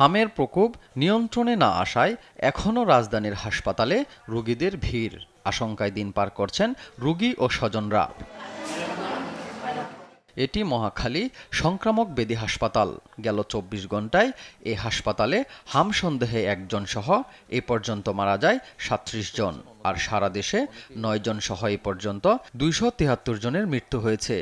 হামের প্রকোপ নিয়ন্ত্রণে না আসায় এখনও রাজধানীর হাসপাতালে রোগীদের ভিড়। আশঙ্কায় দিন পার করছেন রোগী ও স্বজনরা। এটি মহাখালী সংক্রামক ব্যাধি হাসপাতাল। গেল ২৪ ঘণ্টায় এ হাসপাতালে হাম সন্দেহে একজন সহ এ পর্যন্ত মারা যায় ৩৭ জন, আর সারা দেশে ৯ জন সহ এ পর্যন্ত ২৭৩ জনের মৃত্যু হয়েছে।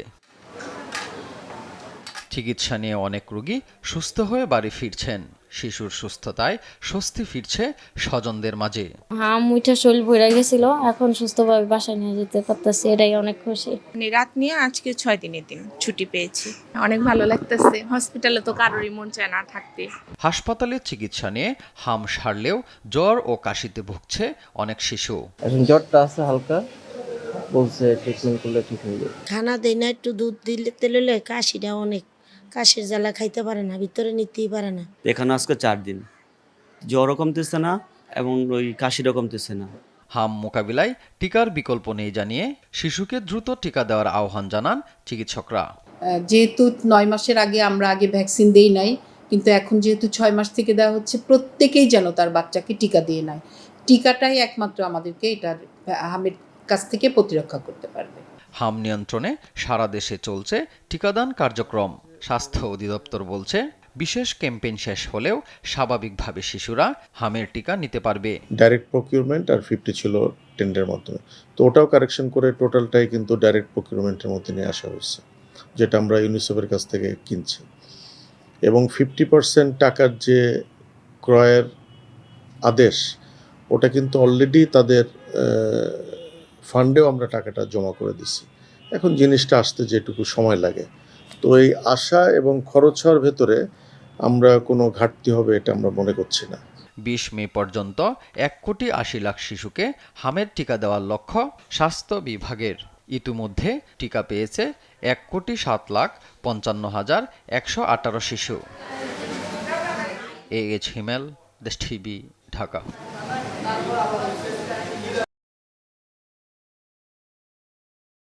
চিকিৎসা নিয়ে অনেক রোগী সুস্থ হয়ে বাড়ি ফিরছেন। শিশুর সুস্থতায় স্বস্তি ফিরছে স্বজনদের মাঝে। মুইটা শরীর ভরে গেছিল, এখন সুস্থভাবে বাসায় নিয়ে যেতে পারতেছি, এটাই অনেক খুশি। রাত নিয়ে আজকে ৬ দিনের দিন ছুটি পেয়েছি, অনেক ভালো লাগতেছে। হসপিটালে তো কারোরই মন চায় না থাকতে। হাসপাতালে চিকিৎসা নিয়ে হাম সারলেও জ্বর ও কাশিতে ভুগছে অনেক শিশু। এখন জ্বরটা আছে হালকা, বলছে ট্রিটমেন্ট করলে ঠিক হয়ে যাবে। খানা দেয় না, একটু দুধ দিলে তেলে কাশিটা অনেক, কাশির জ্বালা খাইতে পারে না, ভিতরে নিতেই পারে না। এখানে আজকে ৪ দিন, জ্বরও কমতেছে না এবং ওই কাশিরও কমতেছে না। হাম মোকাবিলায় টিকার বিকল্প নেই জানিয়ে শিশুকে দ্রুত টিকা দেওয়ার আহ্বান জানান চিকিৎসকরা। যেহেতু ৯ মাসের আগে আমরা ভ্যাকসিন দেই নাই, কিন্তু এখন যেহেতু ৬ মাস থেকে দেওয়া হচ্ছে, প্রত্যেকেই যেন তার বাচ্চাকে টিকা দিয়ে নেয়। টিকাটাই একমাত্র আমাদেরকে এটা হামের কাছ থেকে প্রতিরক্ষা করতে পারবে। হাম নিয়ন্ত্রণে সারা দেশে চলছে টিকাদান কার্যক্রম। স্বাস্থ্য অধিদপ্তর বলছে, বিশেষ ক্যাম্পেইন শেষ হলেও স্বাভাবিকভাবে শিশুরা হামের টিকা নিতে পারবে। ডাইরেক্ট প্রকিউরমেন্ট আর 50 ছিল টেন্ডারের মাধ্যমে, তো ওটাও কারেকশন করে টোটালটাই কিন্তু ডাইরেক্ট প্রকিউরমেন্টের মধ্যে নিয়ে আসা হয়েছে, যেটা আমরা ইউনিসেফের কাছ থেকে কিনছি। এবং 50% টাকার যে ক্রয়ের আদেশ, ওটা কিন্তু অলরেডি তাদের ফান্ডেও আমরা টাকাটা জমা করে দিছি। এখন জিনিসটা আসতে যেটুকু সময় লাগে, তো এই আশা এবং খরচ হওয়ার ভেতরে আমরা কোনো ঘাটতি হবে এটা আমরা মনে করছি না। ২০ মে পর্যন্ত ১,৮০,০০,০০০ শিশুকে হামের টিকা দেওয়ার লক্ষ্য স্বাস্থ্য বিভাগের। ইতিমধ্যে টিকা পেয়েছে ১,৭,৫৫,১১৮ শিশু। AH হিমেল, দেশ টিভি, ঢাকা।